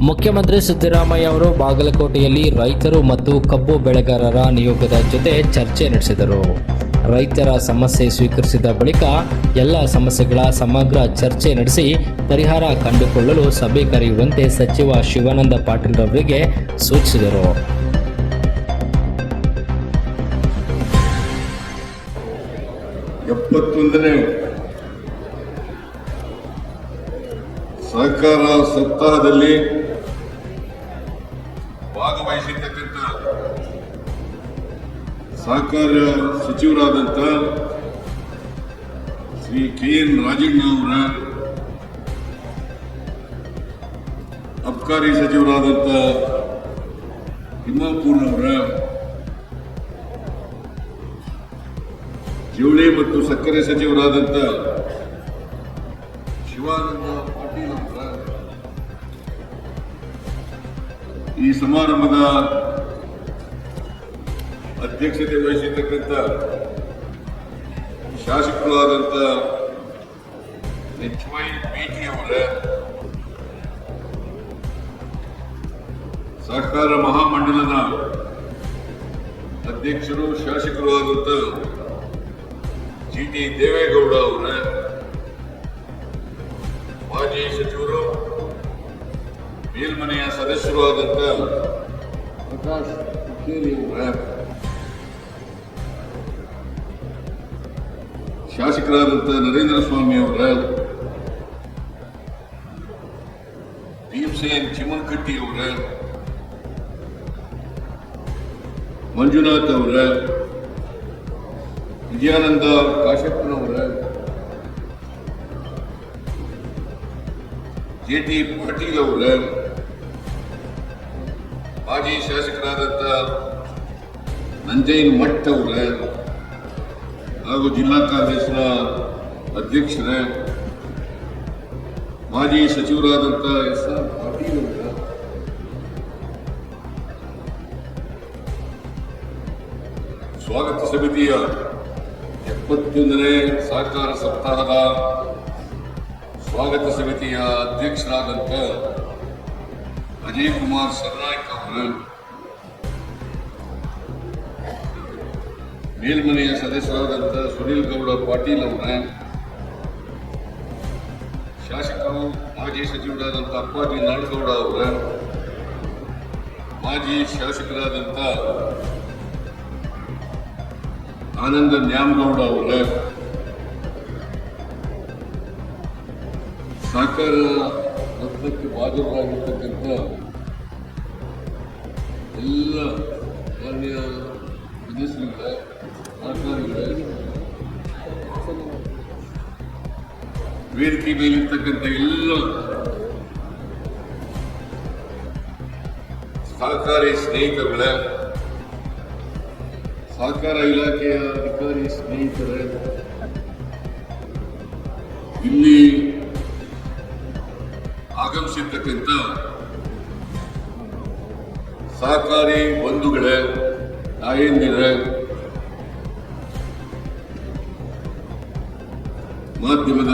ಮುಖ್ಯಮಂತ್ರಿ ಸಿದ್ದರಾಮಯ್ಯ ಅವರು ಬಾಗಲಕೋಟೆಯಲ್ಲಿ ರೈತರು ಮತ್ತು ಕಬ್ಬು ಬೆಳೆಗಾರರ ನಿಯೋಗದ ಜೊತೆ ಚರ್ಚೆ ನಡೆಸಿದರು. ರೈತರ ಸಮಸ್ಯೆ ಸ್ವೀಕರಿಸಿದ ಬಳಿಕ ಎಲ್ಲ ಸಮಸ್ಯೆಗಳ ಸಮಗ್ರ ಚರ್ಚೆ ನಡೆಸಿ ಪರಿಹಾರ ಕಂಡುಕೊಳ್ಳಲು ಸಭೆ ಕರೆಯುವಂತೆ ಸಚಿವ ಶಿವಾನಂದ ಪಾಟೀಲ್ ಅವರಿಗೆ ಸೂಚಿಸಿದರು. ಸಹಕಾರ ಸಪ್ತಾಹದಲ್ಲಿ ಭಾಗವಹಿಸಿರ್ತಕ್ಕಂಥ ಸಹಕಾರ ಸಚಿವರಾದಂಥ ಶ್ರೀ KN ರಾಜಣ್ಣ ಅವರ, ಅಬಕಾರಿ ಸಚಿವರಾದಂಥ ತಿಮ್ಮಾಪುರ್ ಅವರ, ಜವಳಿ ಮತ್ತು ಸಕ್ಕರೆ ಸಚಿವರಾದಂಥ ಶಿವಾನಂದ ಪಾಟೀಲ್ ಅವರ, ಈ ಸಮಾರಂಭದ ಅಧ್ಯಕ್ಷತೆ ವಹಿಸಿರ್ತಕ್ಕಂಥ ಶಾಸಕರಾದಂಥ HY BT ಅವರ, ಸಹಕಾರ ಮಹಾಮಂಡಲದ ಅಧ್ಯಕ್ಷರು ಶಾಸಕರು ಆದಂಥ GT ದೇವೇಗೌಡ ಅವರ, ಮಾಜಿ ಸಚಿವರು ಮೇಲ್ಮನೆಯ ಸದಸ್ಯರು ಆದಂಥ ಪ್ರಕಾಶ್ ಹುಕ್ಕೇರಿ ಅವರ, ಶಾಸಕರಾದಂಥ ನರೇಂದ್ರ ಸ್ವಾಮಿ ಅವರ, ಭೀಮಸೇನ್ ಚಿಮ್ಮನಕಟ್ಟಿ ಅವರ, ಮಂಜುನಾಥ್ ಅವರ, ವಿಜಯಾನಂದ ಕಾಶಪ್ಪನವರ, JT ಪಾಟೀಲ್ ಅವರ, ಮಾಜಿ ಶಾಸಕರಾದಂಥ ನಂಜೈನ್ ಮಠ್ ಅವರ ಹಾಗೂ ಜಿಲ್ಲಾ ಕಾಂಗ್ರೆಸ್ನ ಅಧ್ಯಕ್ಷರ, ಮಾಜಿ ಸಚಿವರಾದಂಥ SR ಪಾಟೀಲ್ ಅವರ, ಸ್ವಾಗತ ಸಮಿತಿಯ 71ನೇ ಸಹಕಾರ ಸಪ್ತಾಹದ ಸ್ವಾಗತ ಸಮಿತಿಯ ಅಧ್ಯಕ್ಷರಾದಂಥ ಅಜಯ್ ಕುಮಾರ್ ಸರ್ನಾಯ್ಕ್ ಅವರ, ಮೇಲ್ಮನೆಯ ಸದಸ್ಯರಾದಂಥ ಸುನೀಲ್ ಗೌಡ ಪಾಟೀಲ್ ಅವರ, ಶಾಸಕರು ಮಾಜಿ ಸಚಿವರಾದಂಥ ಅಪ್ಪಾಜಿ ನಾಡಗೌಡ ಅವರ, ಮಾಜಿ ಶಾಸಕರಾದಂಥ ಆನಂದ ನ್ಯಾಮಗೌಡ ಅವರ, ಸಹಕಾರ ರತ್ನಕ್ಕೆ ಬಾಜರಾಗಿರ್ತಕ್ಕಂಥ ಎಲ್ಲ ಮಾನ್ಯ ಸದಸ್ಯರುಗಳ, ಸಹಕಾರಿಗಳ, ವೇದಿಕೆ ಮೇಲಿರ್ತಕ್ಕಂಥ ಎಲ್ಲ ಸಹಕಾರಿ ಸ್ನೇಹಿತರುಗಳ, ಸಹಕಾರ ಇಲಾಖೆಯ ಅಧಿಕಾರಿ ಸ್ನೇಹಿತರೇ, ಇಲ್ಲಿ ಆಗಮಿಸಿರ್ತಕ್ಕಂಥ ಸಹಕಾರಿ ಬಂಧುಗಳೇ, ತಾಯಂದಿರೇ, ಮಾಧ್ಯಮದ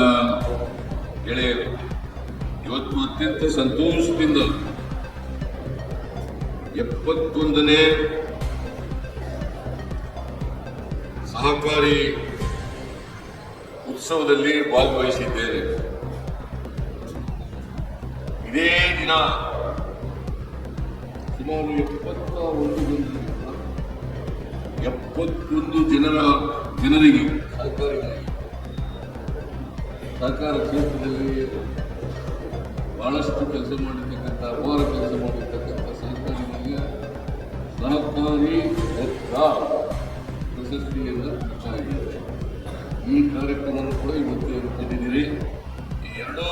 ಗೆಳೆಯರು, ಇವತ್ತು ಅತ್ಯಂತ ಸಂತೋಷದಿಂದ 71ನೇ ಸಹಕಾರಿ ಉತ್ಸವದಲ್ಲಿ ಭಾಗವಹಿಸಿದ್ದೇನೆ. ಇದೇ ದಿನ ಸುಮಾರು 71 ಜನರಿಗೆ ಸಹಕಾರ ಕ್ಷೇತ್ರದಲ್ಲಿ ಬಹಳಷ್ಟು ಕೆಲಸ ಮಾಡಿರ್ತಕ್ಕಂಥ, ಅಪಾರ ಕೆಲಸ ಮಾಡಿರ್ತಕ್ಕಂಥ ಸಹಕಾರಿಗಳಿಗೆ ಸಹಕಾರಿ ರತ್ನ ಪ್ರಶಸ್ತಿಯನ್ನು ಕೊಟ್ಟಿದ್ದಾರೆ. ಈ ಕಾರ್ಯಕ್ರಮವನ್ನು ಕೂಡ ಇವತ್ತು ಹಮ್ಮಿಕೊಂಡಿದ್ದೀರಿ. ಈ ಎರಡೂ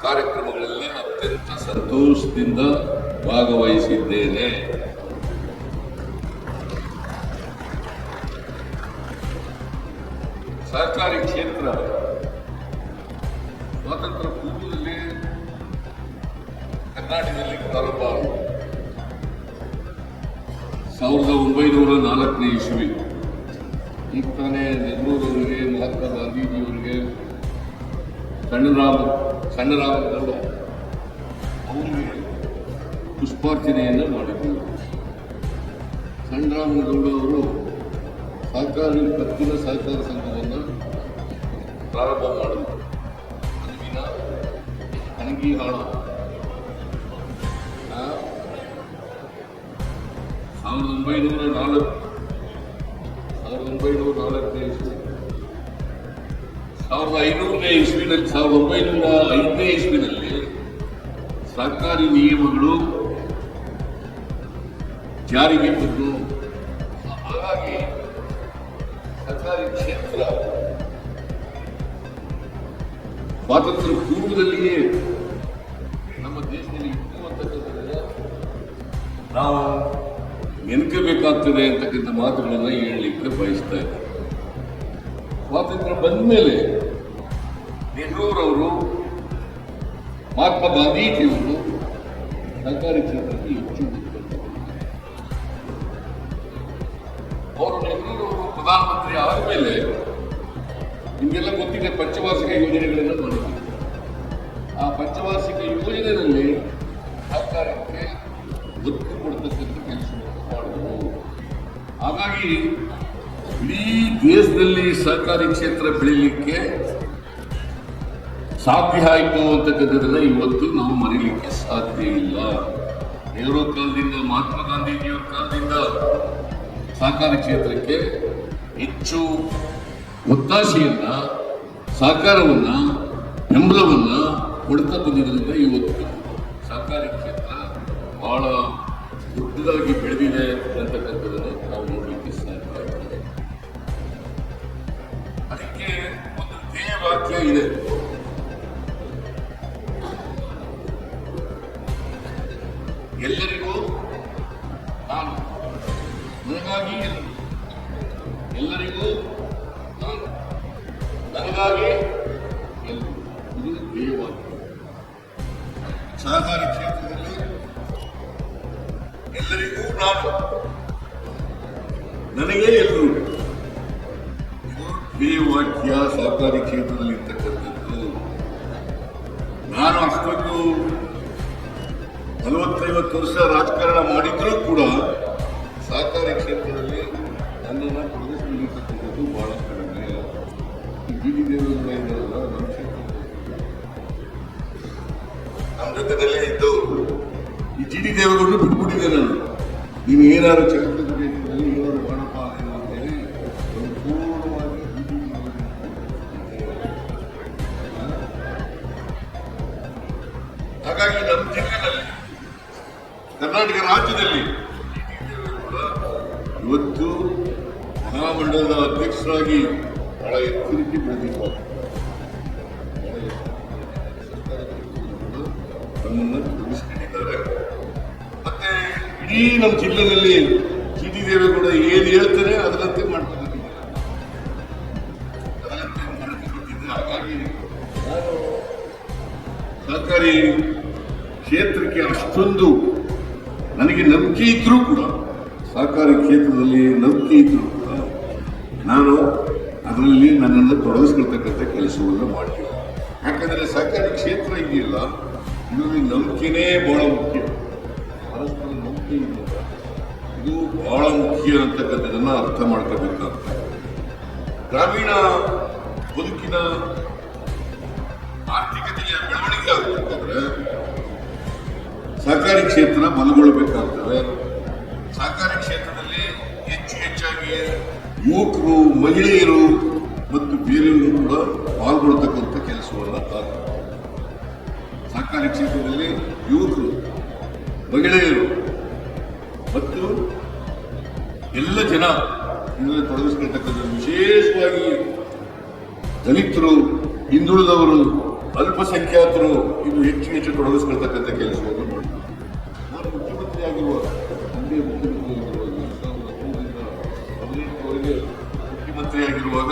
ಕಾರ್ಯಕ್ರಮಗಳಲ್ಲಿ ಅತ್ಯಂತ ಸಂತೋಷದಿಂದ ಭಾಗವಹಿಸಿದ್ದೇನೆ. ಸಹಕಾರಿ ಕ್ಷೇತ್ರ ಸ್ವಾತಂತ್ರ್ಯ ಪೂರ್ವದಲ್ಲಿ ಕರ್ನಾಟಕದಲ್ಲಿ ಪ್ರಾರಂಭ 1904ನೇ ಇಸ್ವಿ. ಈಗ ತಾನೇ ನೆಹರೂರವರಿಗೆ, ಮಹಾತ್ಮ ಗಾಂಧೀಜಿಯವರಿಗೆ, ಸಣ್ಣರಾಮಗೌಡ ಅವರಿಗೆ ಪುಷ್ಪಾರ್ಚನೆಯನ್ನು ಮಾಡಿದರು. ಸಂಡ್ರಾಮನಗೌಡ ಅವರು ಸಹಕಾರಿ ಪತ್ತಿನ ಸಹಕಾರ ಸಂಘವನ್ನು ಪ್ರಾರಂಭ ಮಾಡಿದರು. ಅಲ್ಲಿನ ಹಣಗಿಹಾಳ 1904 1905ನೇ ಇಸ್ವಿನಲ್ಲಿ ಸರ್ಕಾರಿ ನಿಯಮಗಳು ಜಾರಿಗೆ ಬಂದು, ಹಾಗಾಗಿ ಸರ್ಕಾರಿ ಕ್ಷೇತ್ರ ಸ್ವಾತಂತ್ರ್ಯ ಪೂರ್ವದಲ್ಲಿಯೇ ನಮ್ಮ ದೇಶದಲ್ಲಿ ಇತ್ತು ಅಂತಕ್ಕಂಥದ್ದನ್ನ ನಾವು ನೆನಕಬೇಕಾಗ್ತದೆ ಅಂತಕ್ಕಂಥ ಮಾತುಗಳನ್ನು ಹೇಳಲಿಕ್ಕೆ ಬಯಸ್ತಾ ಇದ್ದಾರೆ. ಸ್ವಾತಂತ್ರ್ಯ ಬಂದ ಮೇಲೆ ನೆಹರೂರವರು, ಮಹಾತ್ಮ ಗಾಂಧೀಜಿಯವರು ಸರ್ಕಾರಿ ಕ್ಷೇತ್ರಕ್ಕೆ ಹೆಚ್ಚು ಅವರು ನೆಹರೂರವರು ಪ್ರಧಾನಮಂತ್ರಿ ಆದಮೇಲೆ ನಿಮಗೆಲ್ಲ ಗೊತ್ತಿದೆ ಪಂಚವಾರ್ಷಿಕ ಯೋಜನೆಗಳನ್ನು ಮಾಡಿದ್ದಾರೆ. ಆ ಪಂಚವಾರ್ಷಿಕ ಯೋಜನೆಯಲ್ಲಿ ಸರ್ಕಾರಕ್ಕೆ ಒತ್ತು ಕೊಡ್ತಕ್ಕಂಥ ಕೆಲಸವನ್ನು ಮಾಡಿದರು. ಹಾಗಾಗಿ ಇಡೀ ದೇಶದಲ್ಲಿ ಸರ್ಕಾರಿ ಕ್ಷೇತ್ರ ಬೆಳೀಲಿಕ್ಕೆ ಸಾಧ್ಯ ಆಯಿತು ಅಂತಕ್ಕಂಥದ್ದನ್ನ ಇವತ್ತು ನಾವು ಮರೀಲಿಕ್ಕೆ ಸಾಧ್ಯ ಇಲ್ಲ. ನೆಹರು ಕಾಲದಿಂದ, ಮಹಾತ್ಮ ಗಾಂಧೀಜಿಯವರ ಕಾಲದಿಂದ ಸಹಕಾರಿ ಕ್ಷೇತ್ರಕ್ಕೆ ಹೆಚ್ಚು ಒತ್ತಾಸೆಯನ್ನ, ಸಹಕಾರವನ್ನ, ಬೆಂಬಲವನ್ನ ಕೊಡ್ತಾ ಬಂದಿದ್ದರಿಂದ ಇವತ್ತು ಸಹಕಾರಿ ಕ್ಷೇತ್ರ ಬಹಳ ದೊಡ್ಡದಾಗಿ ಬೆಳೆದಿದೆ ಅಂತಕ್ಕಂಥದ್ದನ್ನು ನಾವು ನೋಡಲಿಕ್ಕೆ ಸಾಧ್ಯ ಆಗ್ತದೆ. ಅದಕ್ಕೆ ಒಂದು ಧ್ಯೇಯ ವಾಕ್ಯ ಇದೆ. ಎಲ್ಲರಿಗೂ ನಾನು, ನನಗಾಗಿ ಎಲ್ಲರಿಗೂ ನಾನು, ನನಗಾಗಿ ಎಲ್ಲರೂ. ಇದು ಧ್ಯೇಯವಾಕ್ಯ. ಸಹಕಾರಿ ಕ್ಷೇತ್ರದಲ್ಲಿ ಎಲ್ಲರಿಗೂ ನಾನು, ನನಗೆ ಎಲ್ಲರೂ. ಇದು ಧ್ಯೇಯವಾಕ್ಯ ಸಹಕಾರಿ ಕ್ಷೇತ್ರದಲ್ಲಿ ಇರ್ತಕ್ಕಂಥದ್ದು. ನಾನು ಅಷ್ಟೊಂದು 40-50 ವರ್ಷ ರಾಜಕಾರಣ ಮಾಡಿದ್ರೂ ಕೂಡ ಸಹಕಾರಿ ಕ್ಷೇತ್ರದಲ್ಲಿ ನನ್ನನ್ನು ತೊಡಗಿಸಿಕೊಂಡಿರ್ತಕ್ಕಂಥದ್ದು ಬಹಳ ಕಡಿಮೆ. ಡಿ ದೇವೇಗೌಡ ಇದ್ದಾರಲ್ಲ, ನಮ್ಮ ಕ್ಷೇತ್ರದಲ್ಲಿ ನಮ್ಮ ಜೊತೆದಲ್ಲೇ ಇದ್ದು ಈ ಡಿ ದೇವೇಗೌಡರು ಬಿಟ್ಬಿಟ್ಟಿದ್ದೆ ನಾನು. ನೀವು ಏನಾದ್ರು ಕ್ಷೇತ್ರದ ಕ್ಷೇತ್ರದಲ್ಲಿ ಏನಾದ್ರು ಮಾಡಪ್ಪ ಅಂತೇಳಿ ಸಂಪೂರ್ಣವಾಗಿ ಹಾಗಾಗಿ ನಮ್ಮ ಜಿಲ್ಲೆಯಲ್ಲಿ, ಕರ್ನಾಟಕ ರಾಜ್ಯದಲ್ಲಿ ಇವತ್ತು ಮಹಾಮಂಡಲದ ಅಧ್ಯಕ್ಷರಾಗಿ ಬಹಳ ಎತ್ತರಕ್ಕೆ ಬೆಳೆದಿದ್ದಾರೆ. ನಮ್ಮನ್ನು ತೊಡಗಿಸಿಕೊಂಡಿದ್ದಾರೆ. ಮತ್ತೆ ಇಡೀ ನಮ್ಮ ಜಿಲ್ಲೆಯಲ್ಲಿ ಟಿ ದೇವೇಗೌಡ ಏನು ಹೇಳ್ತಾರೆ ಅದರಂತೆ ಮಾಡ್ತಾ ಬಂದಿದ್ದಾರೆ, ಅದರಂತೆ ನಡೆದುಕೊಂಡಿದ್ದೆ. ಹಾಗಾಗಿ ನಾನು ಸರ್ಕಾರಿ ಕ್ಷೇತ್ರಕ್ಕೆ ಅಷ್ಟೊಂದು ನನಗೆ ನಂಬಿಕೆ ಇದ್ರೂ ಕೂಡ, ಸಹಕಾರಿ ಕ್ಷೇತ್ರದಲ್ಲಿ ನಂಬಿಕೆ ಇದ್ರೂ ಕೂಡ ನಾನು ಅದರಲ್ಲಿ ನನ್ನನ್ನು ತೊಡಗಿಸ್ಕೊಳ್ತಕ್ಕಂಥ ಕೆಲಸವನ್ನು ಮಾಡ್ತೀನಿ. ಯಾಕಂದರೆ ಸಹಕಾರಿ ಕ್ಷೇತ್ರ ಇದೆಯಲ್ಲ, ಇದರಲ್ಲಿ ನಂಬಿಕೆನೇ ಬಹಳ ಮುಖ್ಯ. ಪರಸ್ಪರ ನಂಬಿಕೆ ಇದೆಯಲ್ಲ, ಇದು ಬಹಳ ಮುಖ್ಯ ಅಂತಕ್ಕಂಥದ್ದನ್ನು ಅರ್ಥ ಮಾಡ್ಕೋಬೇಕಾಗ್ತದೆ. ಗ್ರಾಮೀಣ ಬದುಕಿನ ಆರ್ಥಿಕತೆಯ ಬೆಳವಣಿಗೆ ಆಗಬೇಕಂದ್ರೆ ಸಹಕಾರಿ ಕ್ಷೇತ್ರ ಬಲಗೊಳ್ಳಬೇಕಾಗ್ತದೆ. ಸಹಕಾರಿ ಕ್ಷೇತ್ರದಲ್ಲಿ ಹೆಚ್ಚಾಗಿ ಯುವಕರು, ಮಹಿಳೆಯರು ಮತ್ತು ಬೇರೆಯವರು ಕೂಡ ಪಾಲ್ಗೊಳ್ತಕ್ಕಂಥ ಕೆಲಸವನ್ನು ಸಹಕಾರಿ ಕ್ಷೇತ್ರದಲ್ಲಿ ಯುವಕರು, ಮಹಿಳೆಯರು ಮತ್ತು ಎಲ್ಲ ಜನ ಇದರಲ್ಲಿ ತೊಡಗಿಸ್ಕೊಳ್ತಕ್ಕಂಥ, ವಿಶೇಷವಾಗಿ ದಲಿತರು, ಹಿಂದುಳಿದವರು, ಅಲ್ಪಸಂಖ್ಯಾತರು ಇದು ಹೆಚ್ಚು ತೊಡಗಿಸ್ಕೊಳ್ತಕ್ಕಂಥ ಕೆಲಸವನ್ನು ಮಾಡ್ತಾರೆ. ನಾನು ಮುಖ್ಯಮಂತ್ರಿ ಆಗಿರುವಾಗ, ಹಿಂದೆ ಮುಖ್ಯಮಂತ್ರಿ ಆಗಿರುವಾಗ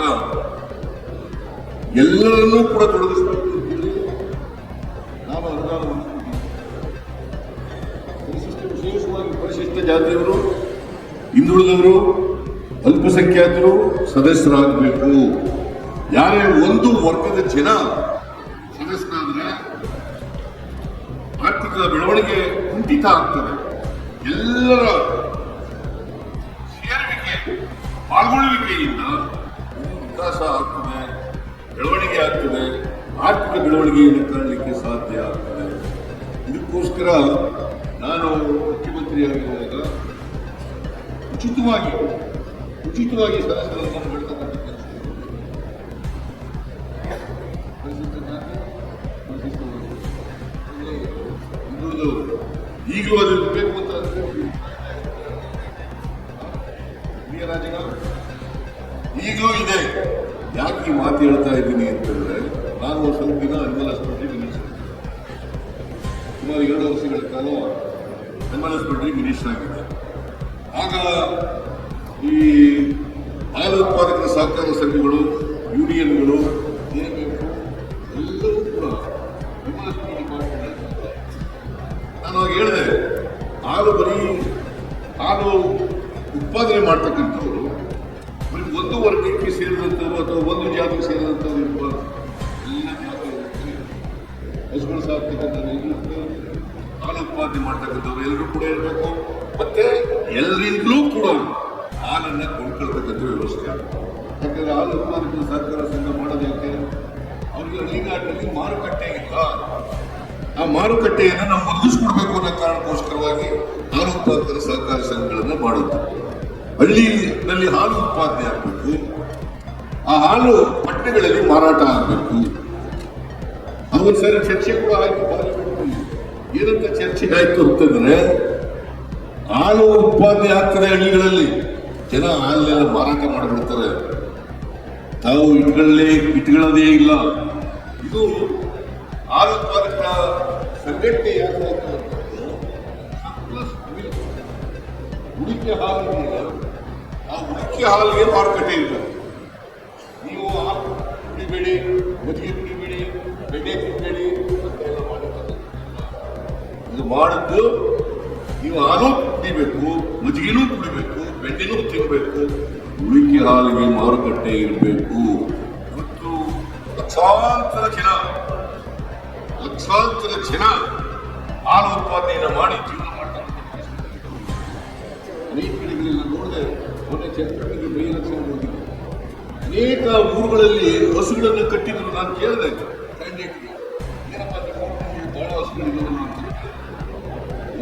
ಎಲ್ಲರನ್ನೂ ಕೂಡ ತೊಡಗಿಸ್ಬೇಕು ಅಂತೇಳಿ ನಾನು ಅನುದಾನವನ್ನು ಕೊಟ್ಟಿದ್ದೆ. ವಿಶೇಷವಾಗಿ ಪರಿಶಿಷ್ಟ ಜಾತಿಯವರು, ಹಿಂದುಳಿದವರು, ಅಲ್ಪಸಂಖ್ಯಾತರು ಸದಸ್ಯರಾಗಬೇಕು. ಯಾರೇ ಒಂದು ವರ್ಗದ ಜನ ಸದಸ್ಯರಾದ್ರೆ ಆರ್ಥಿಕ ಆರ್ಥಿಕ ಬೆಳವಣಿಗೆ ಕುಂಠಿತ ಆಗ್ತದೆ. ಎಲ್ಲರ ಸೇರುವಿಕೆ ಪಾಲ್ಗೊಳ್ಳುವಿಕೆಯಿಂದ ವಿಕಾಸ ಆಗ್ತದೆ, ಬೆಳವಣಿಗೆ ಆಗ್ತದೆ, ಆರ್ಥಿಕ ಬೆಳವಣಿಗೆಯನ್ನು ಕಾಣಲಿಕ್ಕೆ ಸಾಧ್ಯ ಆಗ್ತದೆ. ಇದಕ್ಕೋಸ್ಕರ ನಾನು ಮುಖ್ಯಮಂತ್ರಿಯಾಗಿರುವಾಗ ಉಚಿತವಾಗಿ ಸದಸ್ಯರನ್ನು ಬೆಳೆತಕ್ಕಂಥ ಈಗಲೂ ಅದು ಬೇಕು ಅಂತ ಈಗಲೂ ಇದೆ. ಯಾಕೆ ಈ ಮಾತು ಹೇಳ್ತಾ ಇದ್ದೀನಿ ಅಂತಂದ್ರೆ, ನಾನು ಒಂದು ಸ್ವಲ್ಪ ದಿನ ಅನಿಮಲ್ ಆಸ್ಪತ್ರೆ ಮಿನಿಸ್ಟರ್, ಸುಮಾರು 2 ವರ್ಷಗಳ ಕಾಲ ಅನಿಮಲ್ ಆಸ್ಪತ್ರೆ ಮಿನಿಸ್ಟರ್ ಆಗಿದೆ. ಆಗ ಈ ಹಾಲು ಉತ್ಪಾದಕರ ಸಹಕಾರ ಸಂಘಗಳು, ಯೂನಿಯನ್ಗಳು ಏನೇಬೇಕು ಎಲ್ಲರೂ ಕೂಡ ಅನಿಮಲ್ ಆಸ್ಪತ್ರೆ ಡಿಪಾರ್ಟ್ಮೆಂಟ್. ನಾನು ಆಗ ಹೇಳಿದೆ, ಹಾಲು ಉತ್ಪಾದನೆ ಮಾಡ್ತಕ್ಕಂಥವ್ರು ಬರೀ ಒಂದು ವರ್ಗಕ್ಕೆ ಸೇರಿದಂಥವ್ರು ಅಥವಾ ಒಂದು ಜಾತಿಗೆ ಸೇರಿದಂಥವ್ರು ಇರ್ಬಾರ್ದು. ಎಲ್ಲ ಜಾತಿ ಹಸುಗಳು ಸಾಕ್ತಕ್ಕಂಥವ್ರು, ಹಾಲು ಉತ್ಪಾದನೆ ಮಾಡ್ತಕ್ಕಂಥವ್ರು ಎಲ್ಲರೂ ಕೂಡ ಇರಬೇಕು. ಮತ್ತೆ ಎಲ್ಲರಿಂದಲೂ ಕೂಡ ಹಾಲನ್ನು ಕೊಂಡ್ಕೊಳ್ತಕ್ಕಂಥ ವ್ಯವಸ್ಥೆ. ಯಾಕಂದ್ರೆ ಹಾಲು ಉತ್ಪಾದಕರ ಸಹಕಾರ ಸಂಘ ಮಾಡೋದು ಯಾಕೆ? ಅವ್ರಿಗೆ ಹಳ್ಳಿಗಾಡಿನಲ್ಲಿ ಮಾರುಕಟ್ಟೆ ಇಲ್ಲ. ಆ ಮಾರುಕಟ್ಟೆಯನ್ನು ನಾವು ಒದಗಿಸ್ಕೊಡ್ಬೇಕು ಅನ್ನೋ ಕಾರಣಕ್ಕೋಸ್ಕರವಾಗಿ ಹಾಲು ಉತ್ಪಾದಕರ ಸಹಕಾರ ಸಂಘಗಳನ್ನು ಮಾಡುತ್ತೆ. ಹಳ್ಳಿನಲ್ಲಿ ಹಾಲು ಉತ್ಪಾದನೆ ಆಗಬೇಕು, ಆ ಹಾಲು ಪಟ್ಟಣಗಳಲ್ಲಿ ಮಾರಾಟ ಆಗಬೇಕು. ಅವತ್ತು ಸರಿ ಚರ್ಚೆ ಕೂಡ ಆಯ್ತು ಪಾರ್ಲಿಮೆಂಟ್ನಲ್ಲಿ. ಏನಂತ ಚರ್ಚೆ ಆಯ್ತು ಅಂತಂದ್ರೆ, ಹಾಲು ಉತ್ಪಾದನೆ ಆಗ್ತದೆ ಹಳ್ಳಿಗಳಲ್ಲಿ, ಜನ ಹಾಲನ್ನೆಲ್ಲ ಮಾರಾಟ ಮಾಡಿಬಿಡ್ತಾರೆ, ತಾವು ಇಟ್ಕೊಳ್ಳೋದೇ ಇಲ್ಲ. ಇದು ಹಾಲು ಉತ್ಪಾದಕರ ಸಂಘಟನೆ ಯಾಕೆ ಉಳಿಕೆ ಹಾಲು ಇದೆಯಲ್ಲ, ಆ ಉಳಿಕೆ ಹಾಲಿಗೆ ಮಾರುಕಟ್ಟೆ ಇಲ್ಲ. ನೀವು ಹಾಲು ಕುಡಿಬೇಡಿ, ಮಜ್ಜಿಗೆ ಕುಡಿಬೇಡಿ, ಬೆಣ್ಣೆ ಕುಡಿಬೇಡಿ ಅಂತೆಲ್ಲ ಮಾಡುತ್ತದೆ. ಇದು ಮಾಡಿದ್ದು ನೀವು ಹಾಲು ಕುಡಿಬೇಕು, ಮಜ್ಜಿಗೆನೂ ಕುಡಿಬೇಕು, ಬೆಣ್ಣೆನೂ ತಿನ್ನಬೇಕು, ಉಳಿಕೆ ಹಾಲಿಗೆ ಮಾರುಕಟ್ಟೆ ಇರಬೇಕು. ಇವತ್ತು ಲಕ್ಷಾಂತರ ಜನ ಹಾಲು ಉತ್ಪಾದನೆಯನ್ನು ಮಾಡಿ ಜೀವನ ಮಾಡ್ತಾರೆ. ಅನೇಕ ಕಡೆಗಳೆಲ್ಲ ನೋಡಿದೆ, ಮೊನ್ನೆ ಚಂದ್ರನಿಗೆ ಬೈ ಎಲೆಕ್ಷನ್ ಹೋಗಿದ್ದೆ. ಅನೇಕ ಊರುಗಳಲ್ಲಿ ಹಸುಗಳನ್ನು ಕಟ್ಟಿದ್ರು. ನಾನು ಕೇಳಿದೆ ಕ್ಯಾಂಡಿಡೇಟ್ಗೆ, ಏನಪ್ಪ ಬಹಳ ಹಸುಗಳಿದೆ ಅಂತ.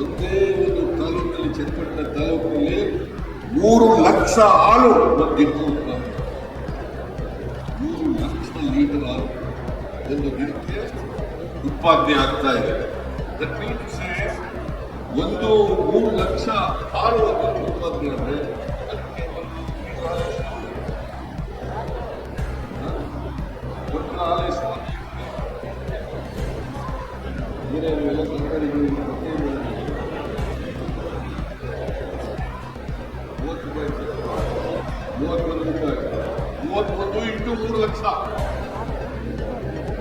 ಒಂದೇ ಒಂದು ತಾಲೂಕಿನಲ್ಲಿ, ಚನ್ನಪಟ್ಟಣ ತಾಲೂಕಿನಲ್ಲಿ 3 ಲಕ್ಷ ಹಾಲು ಒಂದು ದಿನಕ್ಕೆ ಉತ್ಪಾದನೆ. 3 ಲಕ್ಷ ಲೀಟರ್ ಹಾಲು ಒಂದು ದಿನಕ್ಕೆ ಉತ್ಪಾದನೆ ಆಗ್ತಾ ಇದೆ. ಒಂದು 3 ಲಕ್ಷ ಹಾಲು ಒಂದು ಉತ್ಪಾದನೆ ಅಂದರೆ ಅದಕ್ಕೆ ಒಂದು ಹಾಲು ಏನೇನು ಸರ್ಕಾರಿಗಳು 31 ಇಂಟು 3 ಲಕ್ಷ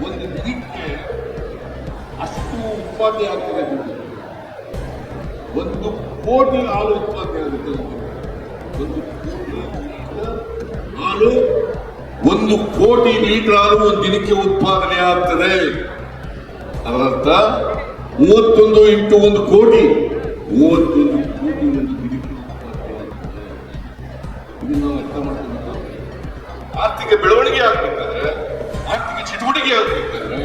ಒಂದು ದಿನಕ್ಕೆ ಅಷ್ಟು ಉತ್ಪಾದನೆ ಆಗ್ತದೆ. 1 ಕೋಟಿ ಹಾಲು ಉತ್ಪಾದನೆ ಆಗುತ್ತೆ. 1 ಕೋಟಿ ಲೀಟರ್ ಹಾಲು, 1 ಕೋಟಿ ಲೀಟರ್ ಹಾಲು ಒಂದು ದಿನಕ್ಕೆ ಉತ್ಪಾದನೆ ಆಗ್ತದೆ. ಅದರರ್ಥ 31 ಇಂಟು 1 ಕೋಟಿ, 31 ಕೋಟಿ ಒಂದು ದಿನಕ್ಕೆ ಉತ್ಪಾದನೆ ಆಗ್ತದೆ. ಇದನ್ನು ನಾವು ಅರ್ಥ ಮಾಡ್ಕೊಬೇಕು. ಆರ್ಥಿಕ ಬೆಳವಣಿಗೆ ಆಗ್ಬೇಕಾದ್ರೆ, ಆರ್ಥಿಕ ಚಟುವಟಿಕೆ ಆಗ್ಬೇಕಾದ್ರೆ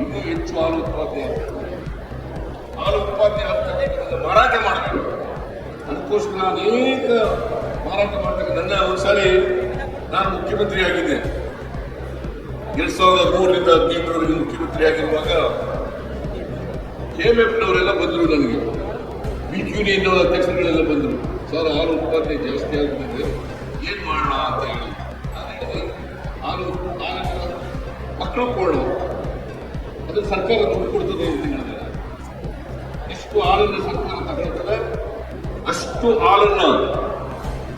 ಇನ್ನೂ ಹೆಚ್ಚು ಹಾಲು ಉತ್ಪಾದನೆ ಆಗ್ತದೆ. ಹಾಲು ಉತ್ಪಾದನೆ ಆಗ್ತಕ್ಕಂಥದ್ದನ್ನು ಮಾರಾಟ ಮಾಡಬೇಕು. ಅದಕ್ಕೋಸ್ಕರ ಅನೇಕ ಮಾರಾಟ ಮಾಡ್ತಕ್ಕಂಥ, ನನ್ನ ಒಂದ್ಸಾರಿ ನಾನು ಮುಖ್ಯಮಂತ್ರಿ ಆಗಿದ್ದೆ. 2003ರಿಂದ 2015ರವರೆಗೆ ಮುಖ್ಯಮಂತ್ರಿ ಆಗಿರುವಾಗ KMFನವರೆಲ್ಲ ಬಂದರು, ನನಗೆ ಬೀಟ್ ಯೂನಿಯನ್ ಅಧ್ಯಕ್ಷರುಗಳೆಲ್ಲ ಬಂದರು. ಸರ್, ಹಾಲು ಉತ್ಪಾದನೆ ಜಾಸ್ತಿ ಆಗ್ತದೆ, ಏನ್ ಮಾಡೋಣ ಅಂತ ಹೇಳಿ. ಹಾಲು ಮಕ್ಕಳು ಕೊಡೋಣ, ಅದು ಸರ್ಕಾರ ದುಡ್ಡು ಕೊಡ್ತದೆ ಅಂತ ಹೇಳಿದ್ರೆ, ಎಷ್ಟು ಹಾಲನ್ನು ಸರ್ಕಾರ ತಗೊಳ್ತದೆ ಅಷ್ಟು ಹಾಲನ್ನ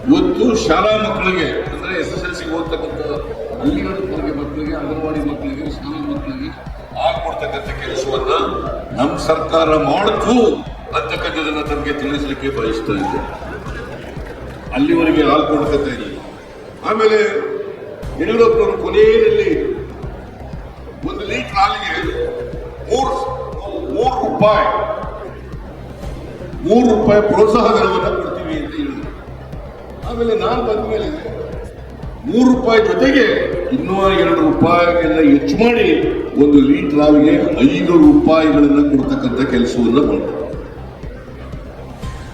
ಇವತ್ತು ಶಾಲಾ ಮಕ್ಕಳಿಗೆ, ಅಂದ್ರೆ SSLC ಓದ್ತಕ್ಕಂಥ ಹಳ್ಳಿಗಳ ಮಕ್ಕಳಿಗೆ, ಅಂಗನವಾಡಿ ಮಕ್ಕಳಿಗೆ, ಶಾಲಾ ಮಕ್ಕಳಿಗೆ ಹಾಲು ಕೊಡ್ತಕ್ಕಂಥ ಕೆಲಸವನ್ನ ನಮ್ಮ ಸರ್ಕಾರ ಮಾಡಿತು ಅಂತಕ್ಕಂಥದನ್ನ ತಮಗೆ ತಿಳಿಸಲಿಕ್ಕೆ ಬಯಸ್ತಾ ಇದೆ. ಅಲ್ಲಿವರೆಗೆ ಹಾಲು ಕೊಡ್ತಕ್ಕ ಇಲ್ಲ. ಆಮೇಲೆ ಯಡಿಯೂರಪ್ಪನವರು ಕೊನೆಯಲ್ಲಿ 1 ಲೀಟರ್ ಹಾಲಿಗೆ 3 ರೂಪಾಯಿ ₹3 ಪ್ರೋತ್ಸಾಹ ಧನವನ್ನು ಕೊಡ್ತೀವಿ ಅಂತ ಹೇಳಿದ್ರು. ಆಮೇಲೆ ನಾನು ಬಂದ ಮೇಲೆ ₹3 ಜೊತೆಗೆ ಇನ್ನೂ ₹2 ಹೆಚ್ಚು ಮಾಡಿ 1 ಲೀಟರ್ ಹಾವಿಗೆ ₹5 ಕೊಡ್ತಕ್ಕಂಥ ಕೆಲಸವನ್ನು ಮಾಡಿದೆ.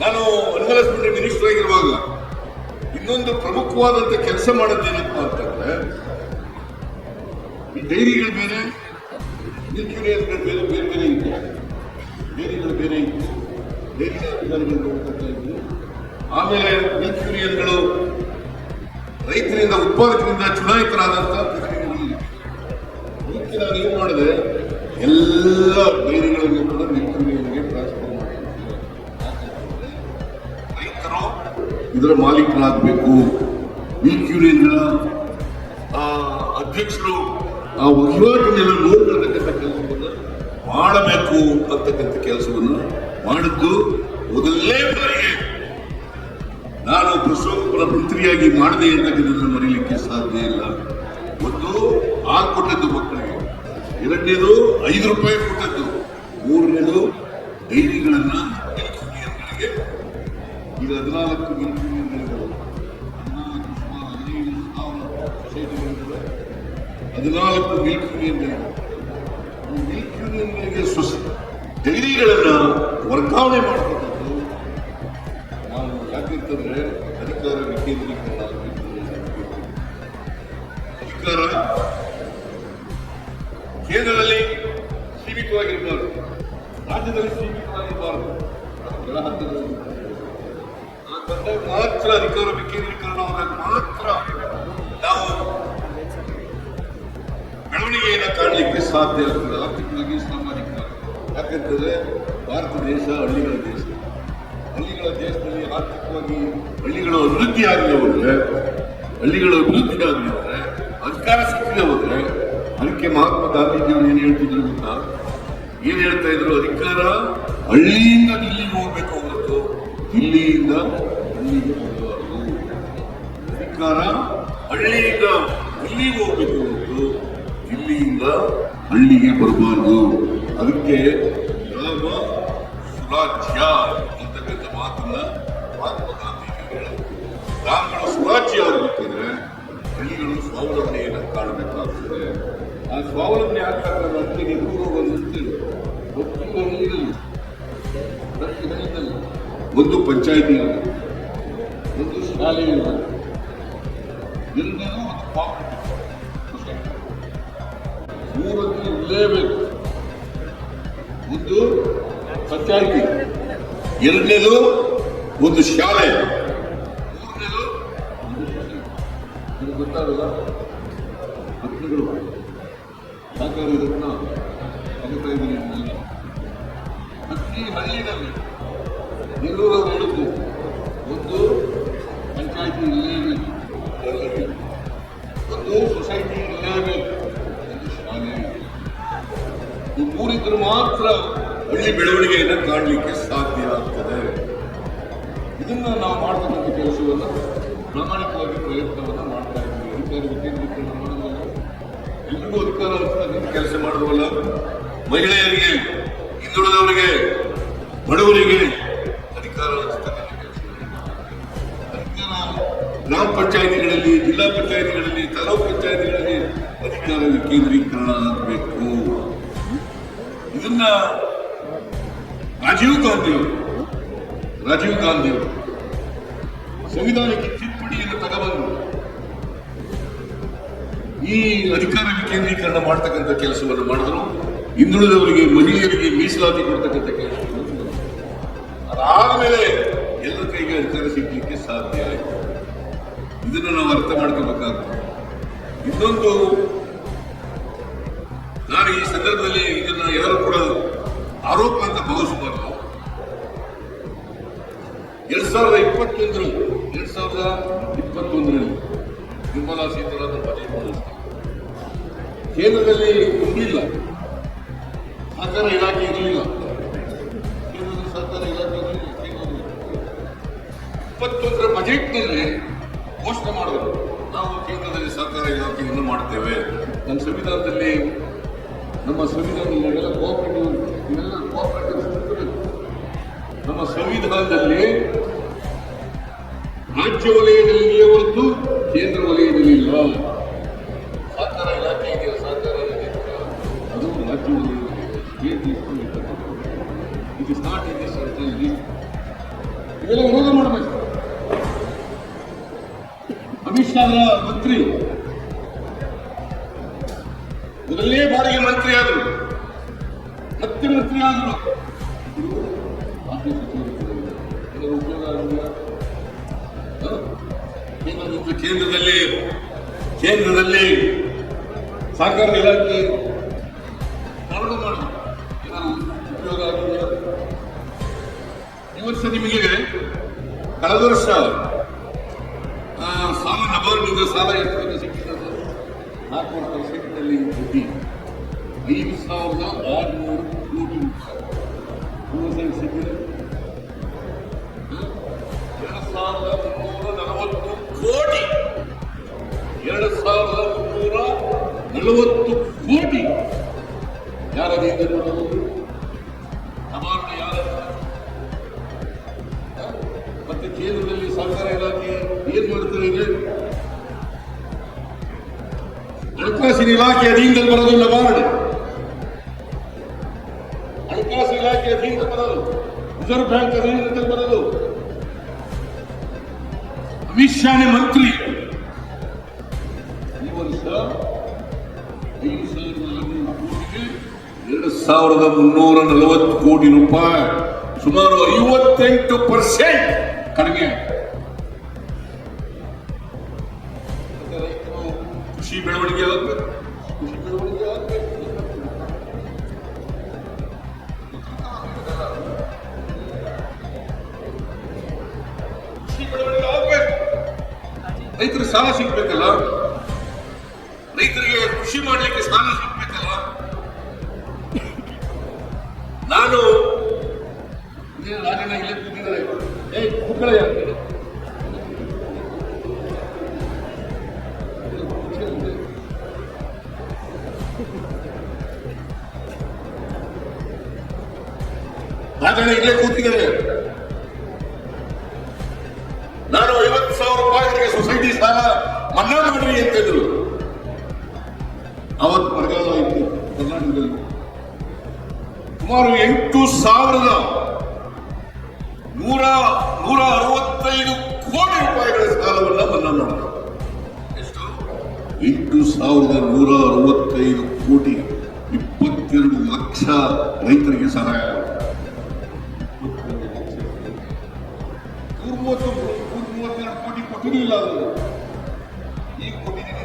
ನಾನು ಅನ್ವೆಲಪ್ಮೆಂಟ್ ಮಿನಿಸ್ಟರ್ ಆಗಿರುವಾಗ ಇನ್ನೊಂದು ಪ್ರಮುಖವಾದಂತ ಕೆಲಸ ಮಾಡೋದೇನಪ್ಪ ಅಂತಂದ್ರೆ, ಈ ಡೈರಿಗಳು ಬೇರೆ, ಮಿಲ್ಕ್ ಯೂನಿಯನ್ಗಳು ಬೇರೆ ಬೇರೆ ಬೇರೆ ಇತ್ತು, ಡೈರಿಗಳು ಬೇರೆ ಇತ್ತು, ಡೈರಿ ಅಧಿಕಾರಿಗಳು ನೋಡ್ತಾ ಇದ್ರು. ಆಮೇಲೆ ಮಿಲ್ಕ್ ಯೂನಿಯನ್ಗಳು ರೈತರಿಂದ ಉತ್ಪಾದಕರಿಂದ ಚುನಾಯಿತರಾದಂತಹ ಪ್ರತಿನಿಧಿಗಳು. ಇದಕ್ಕೆ ನಾನು ಏನು ಮಾಡಿದೆ, ಎಲ್ಲ ಡೈರಿಗಳನ್ನು ಕೂಡ ಮಿಲ್ಕ್ ಯೂನಿಯನ್ಗೆ ಟ್ರಾನ್ಸ್ಫರ್ ಮಾಡಿದ್ದೆ. ರೈತರು ಇದರ ಮಾಲೀಕರಾಗಬೇಕು, ಮಿಲ್ಕ್ ಯೂನಿಯನ್ಗಳ ಅಧ್ಯಕ್ಷರು ಆ ವಹಿವಾಟನ್ನೆಲ್ಲ ನೋಡ್ಕೊಳ್ತಕ್ಕಂಥ ಕೆಲಸವನ್ನು ಮಾಡಬೇಕು ಅಂತಕ್ಕಂಥ ಕೆಲಸವನ್ನು ಮಾಡಿದ್ದು ಮೊದಲನೇ ಬಾರಿಗೆ ನಾನು ಪ್ರಸವಪುರ ಮಂತ್ರಿಯಾಗಿ ಮಾಡಿದೆ ಅಂತಕ್ಕಂಥದ್ದನ್ನು ಮರೀಲಿಕ್ಕೆ ಸಾಧ್ಯ ಇಲ್ಲ. ಒಂದು ಹಾಲು ಕೊಟ್ಟದ್ದು ಮಕ್ಕಳಿಗೆ, ಎರಡನೇದು ₹5 ಕೊಟ್ಟದ್ದು, ಮೂರನೇದು ಡೈರಿಗಳನ್ನ ಮಿಲ್ಕ್ ಯೂನಿಯನ್ಗಳಿಗೆ. ಈಗ 14 ಮಿಲ್ಕ್ ಯೂನಿಯನ್ಗಳು, 14 ಮಿಲ್ಕ್ ಯೂನಿಯನ್ಗಳು, ಮಿಲ್ಕ್ ಯೂನಿಯನ್ಗಳಿಗೆ ಡೈರಿಗಳನ್ನ ವರ್ಗಾವಣೆ ಮಾಡತಕ್ಕದ್ದು. ನಾನು ಯಾಕೆಂತಂದ್ರೆ ಅಧಿಕಾರ ವಿಕೇಂದ್ರೀಕರಣ ಆಗಬೇಕು. ಅಧಿಕಾರ ಕೇಂದ್ರದಲ್ಲಿ ಸೀಮಿತವಾಗಿರಬಾರದು, ರಾಜ್ಯದಲ್ಲಿ ಸೀಮಿತವಾಗಿರಬಾರದು, ಕೆಳ ಹಂತದಲ್ಲಿ ಬಂದಾಗ ಮಾತ್ರ ಅಧಿಕಾರ ವಿಕೇಂದ್ರೀಕರಣವಾದಾಗ ಮಾತ್ರ ನಾವು ಬೆಳವಣಿಗೆಯನ್ನು ಕಾಣಲಿಕ್ಕೆ ಸಾಧ್ಯ ಆಗ್ತದೆ, ಆರ್ಥಿಕವಾಗಿ ಸಾಮಾಜಿಕ. ಯಾಕೆಂತಂದ್ರೆ ಭಾರತ ದೇಶ ಹಳ್ಳಿಗಳ ದೇಶ. ಹಳ್ಳಿಗಳ ದೇಶದಲ್ಲಿ ಆರ್ಥಿಕವಾಗಿ ಹಳ್ಳಿಗಳು ಅಭಿವೃದ್ಧಿ ಆಗಲಿ ಹೋದ್ರೆ, ಅಧಿಕಾರ ಸಿಕ್ಕದೆ ಹೋದ್ರೆ, ಅದಕ್ಕೆ ಮಹಾತ್ಮ ಗಾಂಧೀಜಿಯವರು ಏನು ಹೇಳ್ತಿದ್ರು ಗೊತ್ತಾ? ಏನ್ ಹೇಳ್ತಾ ಇದ್ರು? ಅಧಿಕಾರ ಹಳ್ಳಿಯಿಂದ ದಿಲ್ಲಿಗೆ ಹೋಗ್ಬೇಕು ಹೊರತು ದಿಲ್ಲಿಯಿಂದ ಹಳ್ಳಿಗೆ ಬರಬಾರದು. ಅಧಿಕಾರ ಹಳ್ಳಿಯಿಂದ ದಿಲ್ಲಿಗೆ ಹೋಗ್ಬೇಕು ಹೊರತು ದಿಲ್ಲಿಯಿಂದ ಹಳ್ಳಿಗೆ ಬರಬಾರದು. ಅದಕ್ಕೆ ಗ್ರಾಮ ಸುರಾಜ್ಯ ಅಂತಕ್ಕಂಥ ಮಾತನ್ನ ಮಹಾತ್ಮ ಗಾಂಧೀಜಿ ಹೇಳಿದರು. ಗ್ರಾಮಗಳ ಸುರಾಜ್ಯ ಆಗಬೇಕಿದ್ರೆ ಹಳ್ಳಿಗಳು ಸ್ವಾವಲಂಬನೆಯನ್ನು ಕಾಣಬೇಕಾಗ್ತದೆ. ಆ ಸ್ವಾವಲಂಬನೆ ಆಗ್ತಕ್ಕಂಥ ಅಷ್ಟೇ ಒಂದು ಪಂಚಾಯಿತಿ ಇರಬೇಕು, ಒಂದು ಶಾಲೆ ಇರಬೇಕು, ಎರಡನೇದು ಒಂದು ಕೋಆಪರೇಟಿವ್ ಮೂರಕ್ಕೆ ಇರಲೇಬೇಕು. ಒಂದು ಪಂಚಾಯಿತಿ, ಎರಡನೇದು ಒಂದು ಶಾಲೆ, ಮೂರನೇದು ನಿಮ್ಗೆ ಗೊತ್ತಾಗಲ್ಲ ರತ್ನಗಳು, ಸಹಕಾರಿ ರತ್ನ ಕಲಿತಾ ಇದ್ದೀನಿ. ಪ್ರತಿ ಹಳ್ಳಿನಲ್ಲಿ ನೆಲ್ಲೂರವರು ಹೇಳಿದ್ದು ಒಂದು ಪಂಚಾಯಿತಿ ಇರಲೇಬೇಕು, ಒಂದು ಸೊಸೈಟಿ ಇರಲೇಬೇಕು, ಒಂದು ಶಾಲೆ. ಈ ಮೂರಿದ್ರು ಮಾತ್ರ ಹಳ್ಳಿ ಬೆಳವಣಿಗೆಯನ್ನು ಕಾಣಲಿಕ್ಕೆ ಸಾಧ್ಯ ಆಗ್ತದೆ. ಇದನ್ನ ನಾವು ಮಾಡ್ತಕ್ಕಂಥ ಕೆಲಸವನ್ನು ಪ್ರಾಮಾಣಿಕವಾಗಿ ಪ್ರಯತ್ನವನ್ನು ಮಾಡ್ತಾ ಇದ್ದೀವಿ. ಅಧಿಕಾರ ವಿಕೇಂದ್ರೀಕರಣ ಮಾಡೋದಲ್ಲ, ಎಲ್ರಿಗೂ ಅಧಿಕಾರ ಹಂಚುವಂತ ಕೆಲಸ ಮಾಡೋದಲ್ಲ, ಮಹಿಳೆಯರಿಗೆ, ಹಿಂದುಳಿದವರಿಗೆ, ಬಡವರಿಗೆ ಅಧಿಕಾರ ಹಂಚತಕ್ಕಂಥ ಕೆಲಸ. ಅಧಿಕಾರ ಗ್ರಾಮ ಪಂಚಾಯಿತಿಗಳಲ್ಲಿ, ಜಿಲ್ಲಾ ಪಂಚಾಯಿತಿಗಳಲ್ಲಿ, ತಾಲೂಕು ಪಂಚಾಯಿತಿಗಳಲ್ಲಿ ಅಧಿಕಾರ ವಿಕೇಂದ್ರೀಕರಣ ಆಗಬೇಕು. ಇದನ್ನ ರಾಜೀವ್ ಗಾಂಧಿಯವರು ಸಂವಿಧಾನಕ್ಕೆ ತಿದ್ದುಪಡಿಯನ್ನು ತಗೊಬಂದು ಈ ಅಧಿಕಾರ ವಿಕೇಂದ್ರೀಕರಣ ಮಾಡ್ತಕ್ಕಂಥ ಕೆಲಸವನ್ನು ಮಾಡಿದ್ರು. ಹಿಂದುಳಿದವರಿಗೆ, ಮಹಿಳೆಯರಿಗೆ ಮೀಸಲಾತಿ ಕೊಡ್ತಕ್ಕಂಥ ಕೆಲಸವನ್ನು ಅದಾದ್ಮೇಲೆ ಎಲ್ಲ ಕೈಗೆ ಅಧಿಕಾರ ಸಿಗ್ಲಿಕ್ಕೆ ಸಾಧ್ಯ ಆಯಿತು. ಇದನ್ನು ನಾವು ಅರ್ಥ ಮಾಡ್ಕೋಬೇಕಾಗ್ತದೆ. ಇನ್ನೊಂದು, ನಾನು ಈ ಸಂದರ್ಭದಲ್ಲಿ ಇದನ್ನ ಯಾರು ಕೂಡ ಆರೋಪ ಅಂತ ಭಾವಿಸಬಾರದು. 2021ರಲ್ಲಿ ನಿರ್ಮಲಾ ಸೀತಾರಾಮನ್ ಬಜೆಟ್ ಮಂಡಿಸಿದರು. ಕೇಂದ್ರದಲ್ಲಿ ಇರಲಿಲ್ಲ, ಸಹಕಾರ ಇಲಾಖೆ ಇರಲಿಲ್ಲ, ಕೇಂದ್ರದಲ್ಲಿ ಸಹಕಾರ ಇಲಾಖೆ ಇರಲಿಲ್ಲ. 21ರ ಬಜೆಟ್ನಲ್ಲಿ ಘೋಷಣೆ ಮಾಡಿದ್ರು, ನಾವು ಕೇಂದ್ರದಲ್ಲಿ ಸಹಕಾರ ಇಲಾಖೆಯನ್ನು ಮಾಡ್ತೇವೆ. ನಮ್ಮ ಸಂವಿಧಾನದಲ್ಲಿ ಇವೆಲ್ಲ ಕೋಆಪರೇಟಿವ್ ನಮ್ಮ ಸಂವಿಧಾನ ರಾಜ್ಯ ವಲಯದಲ್ಲಿಯೇ ಹೊರತು ಕೇಂದ್ರ ವಲಯದಲ್ಲಿ ಇಲ್ಲ. ಸಹಕಾರ ಇಲಾಖೆ ಇದೆಯಾ? ಸಹಕಾರ ಇಲಾಖೆ ಅದು ರಾಜ್ಯ ವಲಯದಲ್ಲಿ it is not in the central list. ಇವೆಲ್ಲ ವಿರೋಧ ಮಾಡಬೇಕು. ಅಮಿತ್ ಶಾ ಮಂತ್ರಿ ಮೊದಲನೇ ಬಾರಿಗೆ ಮಂತ್ರಿ ಆದರು, ಮತ್ತೆ ಮಂತ್ರಿ ಆದರು. ಉಪಯೋಗ ಆಗಿಲ್ಲ. ಕೇಂದ್ರದಲ್ಲಿ ಸಹಕಾರ ಇಲಾಖೆ ಪ್ರಾರಂಭ ಮಾಡಿ ಉಪಯೋಗ ಆಗಿದೆಯಾ? ಈ ವರ್ಷ ನಿಮಗೆ ಕಳೆದ ವರ್ಷ ಸಾಲ ನಬಾರ್ಡ್ನಿಂದ ಸಾಲ ಎಷ್ಟು ಸಿಕ್ಕಿರೋದು? 4% ಬಡ್ಡಿ 5,600 ಕೋಟಿ ರೂಪಾಯಿ. ಸಿಕ್ಕಿದೆ 2,340 ಕೋಟಿ. 2,340 ಕೋಟಿ ಯಾರ ಮಾಡೋದು? ನಬಾರ್ಡ್ ಯಾರ? ಮತ್ತೆ ಕೇಂದ್ರದಲ್ಲಿ ಸಹಕಾರ ಇಲಾಖೆ ಏನ್ ಮಾಡ್ತಾರೆ? ಇದೆ ಹಣಕಾಸಿನ ಇಲಾಖೆ ಅಧೀನದಲ್ಲಿ ಬರೋದು ನಬಾರ್ಡ್. ಹಣಕಾಸು ಇಲಾಖೆ ಅಧೀನದಲ್ಲಿ ಬರೋದು, ರಿಸರ್ವ್ ಬ್ಯಾಂಕ್ ಅಧೀನದಲ್ಲಿ ಬರೋದು. ಅಮಿತ್ ಶಾನೇ ಮಂತ್ರಿ. ಈ ವರ್ಷ 2,340 ಕೋಟಿ ರೂಪಾಯಿ, ಸುಮಾರು 58% ಕಡಿಮೆ. ರೈತರು ಕೃಷಿ ಬೆಳವಣಿಗೆ ಆಗಬೇಕು. ಕೃಷಿ ಬೆಳವಣಿಗೆ ಆಗಬೇಕು. ಕೃಷಿ ಬೆಳವಣಿಗೆ ಆಗಬೇಕು. ರೈತರಿಗೆ ಸಾಲ ಸಿಗ್ಬೇಕಲ್ಲ, ರೈತರಿಗೆ ಕೃಷಿ ಮಾಡಲಿಕ್ಕೆ ಸಾಲ ಸಿಗ್ಬೇಕಲ್ಲ. ನಾನು ರಾಜನ ಇಲ್ಲೇ ಕೂತಿದ್ದಾರೆ. ಮಕ್ಕಳ ರಾಜನ ಇಲ್ಲೇ ಕೂತಿದ್ದಾರೆ. ನಾನು 50,000 ರೂಪಾಯಿಗೆ ಸೊಸೈಟಿ ಸಾಲ ಮನ್ನಾ ಮಾಡ್ರಿ ಅಂತಿದ್ರು. ಅವತ್ತು ಬರಗಾಲ ಇತ್ತು ಕರ್ನಾಟಕದಲ್ಲಿ. ಸುಮಾರು 8,165 ಕೋಟಿ ರೂಪಾಯಿಗಳ ಸಾಲವನ್ನ ಮನ್ನಾ ಮಾಡಿದ್ರು. ಎಷ್ಟು? 8,165 ಕೋಟಿ. 22 ಲಕ್ಷ ರೈತರಿಗೆ ಸಹಾಯ. 132 ಕೋಟಿ ಕೊಟ್ಟಿರಲಿಲ್ಲ. ಅವರು ಈಗ ಕೊಟ್ಟಿದ್ದೀನಿ.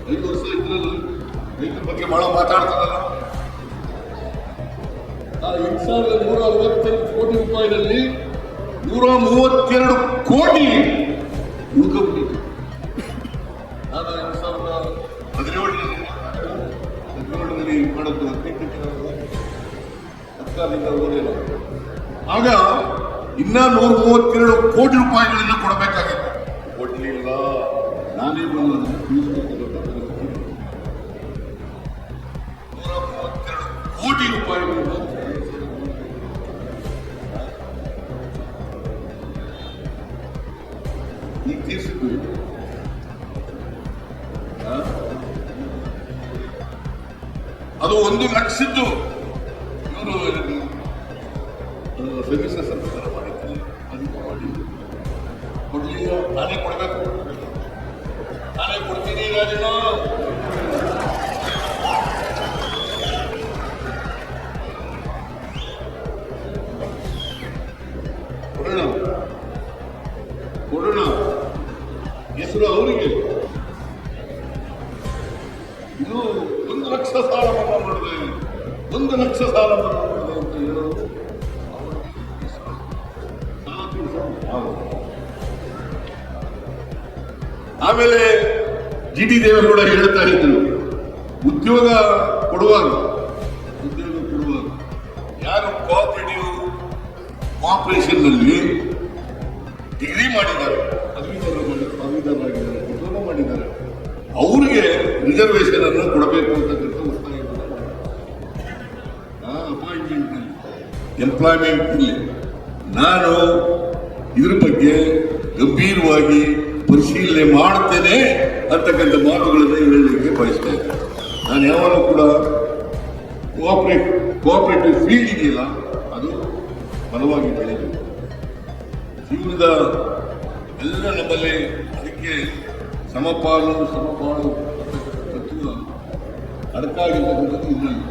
5 ವರ್ಷ ಇದ್ರಲ್ಲ ರೈತರ ಬಗ್ಗೆ ಬಹಳ ಮಾತಾಡ್ತಾರಲ್ಲ. 8,165 ಕೋಟಿ ರೂಪಾಯಿನಲ್ಲಿ 132 ಕೋಟಿ ಉಳ್ಕೊಂಡ್ಬಿಟ್ಟಿದೆ. ನಾನು 2017ರಲ್ಲಿ ಮಾಡೋದು 18 ಓದಿಲ್ಲ. ಆಗ ಇನ್ನ 132 ಕೋಟಿ ರೂಪಾಯಿಗಳನ್ನು ಕೊಡಬೇಕಾಗಿತ್ತು. ಕೊಡ್ಲಿಲ್ಲ. ನಾನೇ ಬಂದು 132 ಕೋಟಿ ರೂಪಾಯಿಗಳನ್ನು ಈಗ ತೀರಿಸಿದ್ವಿ. ಅದು 1 ಲಕ್ಷದ್ದು ಇವರು ಸಮ್ಮಿಶ್ರ ಸರ್ಕಾರ ಮಾಡಿದ್ದಲ್ಲಿ ಅದಕ್ಕೆ ಮಾಡಿ ಕೊಡ್ಲಿಲ್ಲ. ನಾನೇ ಕೊಡಬೇಕು, ನಾನೇ ಕೊಡ್ತೀನಿ. ರಾಜನ ಕೊಡೋಣ ಹೆಸರು ಅವರಿಗೆ. ಇದು 1 ಲಕ್ಷ ಸಾಲ ಮನ್ನಾ ಮಾಡಿದೆ, 1 ಲಕ್ಷ ಸಾಲ ಮನ್ನಾ ಮಾಡಿದೆ ಅಂತ ಹೇಳೋದು. ಆಮೇಲೆ ಜಿಟಿ ದೇವೇಗೌಡ ಹೇಳ್ತಾ ಇದ್ರು, ಉದ್ಯೋಗ ಕೊಡುವಾಗ ಯಾರು ಕೋಆಪರೇಷನ್ ನಲ್ಲಿ ಡಿಗ್ರಿ ಮಾಡಿದ್ದಾರೆ, ಪದವೀಧರರಾಗಿದ್ದಾರೆ, ಡಿಪ್ಲೊಮಾ ಮಾಡಿದ್ದಾರೆ, ಅವರಿಗೆ ರಿಸರ್ವೇಶನ್ ಅನ್ನು ಕೊಡಬೇಕು ಅಂತಕ್ಕಂಥ ಒತ್ತಾಯ ಅಪಾಯಿಂಟ್ಮೆಂಟ್ ನಲ್ಲಿ, ಎಂಪ್ಲಾಯ್ಮೆಂಟ್ ನಲ್ಲಿ. ನಾನು ಇದ್ರ ಬಗ್ಗೆ ಗಂಭೀರವಾಗಿ ಪರಿಶೀಲನೆ ಮಾಡ್ತೇನೆ ಅಂತಕ್ಕಂಥ ಮಾತುಗಳನ್ನು ಹೇಳಲಿಕ್ಕೆ ಬಯಸ್ತಾ ಇದ್ದೇನೆ. ನಾನು ಯಾವಾಗಲೂ ಕೂಡ ಕೋಆಪರೇಟಿವ್ ಫೀಲ್ಡ್ ಇದೆಯಲ್ಲ ಅದು ಬಲವಾಗಿ ಬೆಳೆಯಬೇಕು. ಜೀವನದ ಎಲ್ಲ ನಮ್ಮಲ್ಲಿ ಅದಕ್ಕೆ ಸಮಪಾಲು ತತ್ವ ಅಡಕಾಗಿರ್ತಕ್ಕಂಥದ್ದು ಇದರಲ್ಲಿ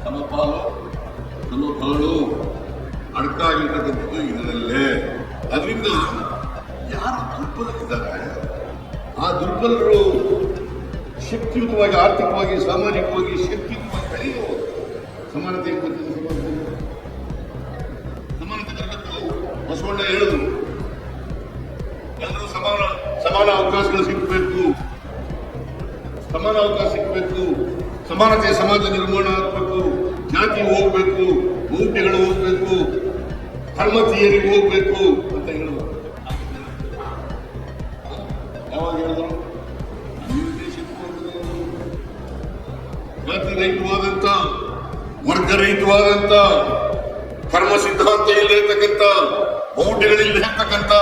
ಸಮಪಾಲು ಅಡಕಾಗಿರ್ತಕ್ಕಂಥದ್ದು ಇದರಲ್ಲೇ. ಅದರಿಂದ ಯಾರು ದುರ್ಬಲರಿದ್ದಾರೆ ಆ ದುರ್ಬಲರು ಶಕ್ತಿಯುತವಾಗಿ, ಆರ್ಥಿಕವಾಗಿ, ಸಾಮಾಜಿಕವಾಗಿ ಶಕ್ತಿಯುತವಾಗಿ ಬೆಳೆಯುವ ಸಮಾನತೆ ತರಬೇಕು. ಬಸವಣ್ಣ ಹೇಳಿದ್ರು, ಎಲ್ಲರೂ ಸಮಾನ ಅವಕಾಶಗಳು ಸಿಗಬೇಕು, ಸಮಾನತೆ ಸಮಾಜ ನಿರ್ಮಾಣ ಆಗಬೇಕು, ಜಾತಿ ಹೋಗ್ಬೇಕು, ಮೌಢ್ಯಗಳು ಹೋಗ್ಬೇಕು, ಧರ್ಮ ಥಿಯರಿ ಹೋಗ್ಬೇಕು ಅಂತ ಹೇಳಿದ್ರು. ಯಾವಾಗ ಹೇಳಿದ್ರು? ಜಾತಿ ರಹಿತವಾದಂತ, ವರ್ಗ ರಹಿತವಾದಂತ, ಕರ್ಮ ಸಿದ್ಧಾಂತ ಇಲ್ಲಿರ್ತಕ್ಕಂಥ, ಮೌಢ್ಯಗಳಿರ್ತಕ್ಕಂಥ,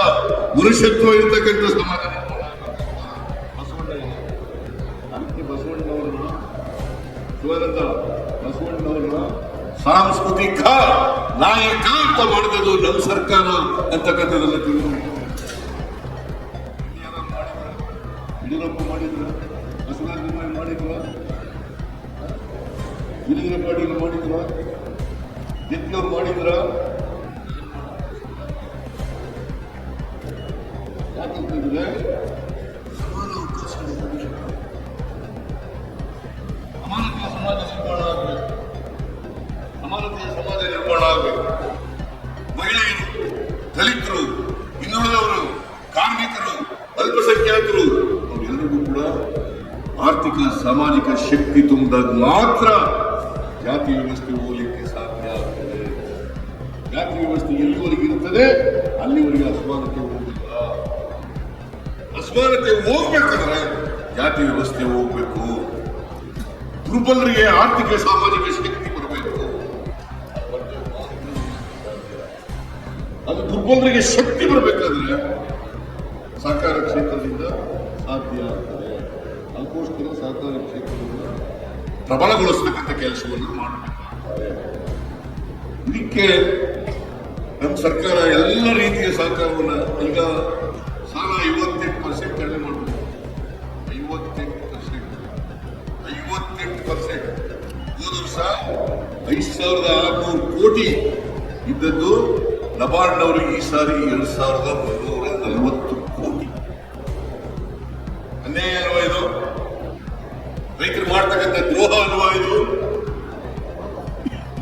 ಮನುಷ್ಯತ್ವ ಇರ್ತಕ್ಕಂಥ ಸಮಾಜ ಬಸವಣ್ಣವರ ಸಾಂಸ್ಕೃತಿಕ ನಾಯಕ ಅಂತ ಮಾಡಿದ್ದು ನಮ್ಮ ಸರ್ಕಾರ ಅಂತಕ್ಕಂಥದ್ದೆಲ್ಲ ಯಡಿಯೂರಪ್ಪ ಮಾಡಿದ್ರ, ಬಸವರಾಜ ಮಾಡಿದ್ರ, ವೀರೇಂದ್ರ ಪಾಟೀಲ್ ಮಾಡಿದ್ರ, ಜೆಟ್ಲಿಯವರು ಮಾಡಿದ್ರ. ಯಾಕಂತಂದ್ರೆ ಸಮಾನ ಅವಕಾಶ, ಸಮಾನತೆಯ ಸಮಾಜ ನಿರ್ಮಾಣ ಆಗಬೇಕು, ಸಮಾನತೆಯ ಸಮಾಜ ನಿರ್ಮಾಣ ಆಗಬೇಕು. ಮಹಿಳೆಯರು, ದಲಿತರು, ಹಿಂದುಳಿದವರು, ಕಾರ್ಮಿಕರು, ಅಲ್ಪಸಂಖ್ಯಾತರು ಅವರೆಲ್ಲರಿಗೂ ಕೂಡ ಆರ್ಥಿಕ ಸಾಮಾಜಿಕ ಶಕ್ತಿ ತುಂಬಿದಾಗ ಮಾತ್ರ ಜಾತಿ ವ್ಯವಸ್ಥೆ ಹೋಗಲಿಕ್ಕೆ ಸಾಧ್ಯ ಆಗ್ತದೆ. ಜಾತಿ ವ್ಯವಸ್ಥೆ ಎಲ್ಲಿವರೆಗೆ ಇರುತ್ತದೆ ಅಲ್ಲಿವರೆಗೆ ಅಸಮಾನತೆ ಹೋಗುವುದಿಲ್ಲ. ಅಸಮಾನತೆ ಹೋಗ್ಬೇಕಾದ್ರೆ ಜಾತಿ ವ್ಯವಸ್ಥೆ ಹೋಗ್ಬೇಕು. ದುರ್ಬಲರಿಗೆ ಆರ್ಥಿಕ ಸಾಮಾಜಿಕ ಶಕ್ತಿ ಬರಬೇಕು. ಅದು ದುರ್ಬಲರಿಗೆ ಶಕ್ತಿ ಬರಬೇಕಾದ್ರೆ ಸಹಕಾರ ಕ್ಷೇತ್ರದಿಂದ ಸಾಧ್ಯ ಆಗ್ತದೆ. ಅದಕ್ಕೋಸ್ಕರ ಸಹಕಾರ ಕ್ಷೇತ್ರದಿಂದ ಪ್ರಬಲಗೊಳಿಸತಕ್ಕಂಥ ಕೆಲಸವನ್ನು ಮಾಡಬೇಕಾಗ್ತದೆ. ಇದಕ್ಕೆ ನಮ್ಮ ಸರ್ಕಾರ ಎಲ್ಲ ರೀತಿಯ ಸಹಕಾರವನ್ನು, ಈಗ ಸಾಲ 58% ಕಡಿಮೆ ಮಾಡಬೇಕು. 58% ಹೋದ ವರ್ಷ 5,600 ಕೋಟಿ ಇದ್ದದ್ದು ನಬಾರ್ಡ್ನವರು ಈ ಸಾರಿ 2,340 ಕೋಟಿ. ಅನ್ಯಾಯ ಅಲ್ವಾ ಇದು? ರೈತರು ಮಾಡ್ತಕ್ಕಂಥ ದ್ರೋಹ ಅಲ್ವಾ ಇದು?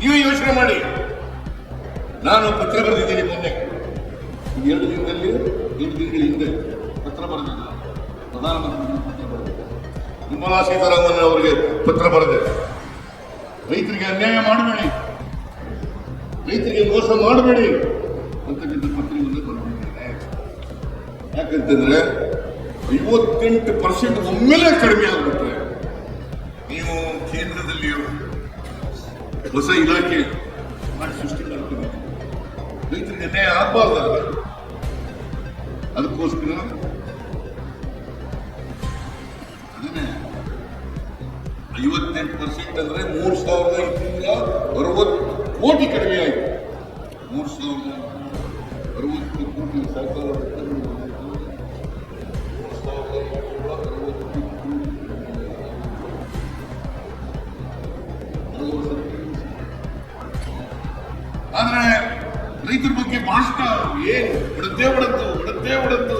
ನೀವು ಯೋಚನೆ ಮಾಡಿ. ನಾನು ಪತ್ರ ಬರೆದಿದ್ದೀನಿ ಮೊನ್ನೆ, 2 ದಿನಗಳ ಹಿಂದೆ ಪತ್ರ ಬರೆದಿದ್ದೆ. ಪ್ರಧಾನಮಂತ್ರಿ ಪತ್ರ ಬರೆದಿದ್ದೆ, ನಿರ್ಮಲಾ ಸೀತಾರಾಮನ್ ಅವರಿಗೆ ಪತ್ರ ಬರೆದೆ. ರೈತರಿಗೆ ಅನ್ಯಾಯ ಮಾಡಬೇಡಿ, ರೈತರಿಗೆ ಮೋಸ ಮಾಡಬೇಡಿ ಅಂತಕ್ಕಂಥ ಪತ್ರವನ್ನು ಬರೆದಿದ್ದೇನೆ. ಯಾಕಂತಂದ್ರೆ 58% ಒಮ್ಮೆಲೆ ಕಡಿಮೆ ಆಗ್ಬಿಟ್ರೆ ನೀವು ಕೇಂದ್ರದಲ್ಲಿ ಹೊಸ ಇಲಾಖೆ ಮಾಡಿ ಸೃಷ್ಟಿ ಮಾಡ್ತೀವಿ, ರೈತರಿಗೆ ಅನ್ಯಾಯ ಆಗಬಾರ್ದಲ್ಲ. ಅದಕ್ಕೋಸ್ಕರ ಅದನ್ನೇ 58% ಅಂದ್ರೆ 3,260 ಕೋಟಿ ಕಡಿಮೆ ಆಯಿತು. 3,060 ಕೋಟಿ ಸರ್ಕಾರ ಆದ್ರೆ ರೈತರ ಬಗ್ಗೆ ಭಾಷಣ ಏನು ಬಿಡದ್ದೇ ಬಿಡದ್ದು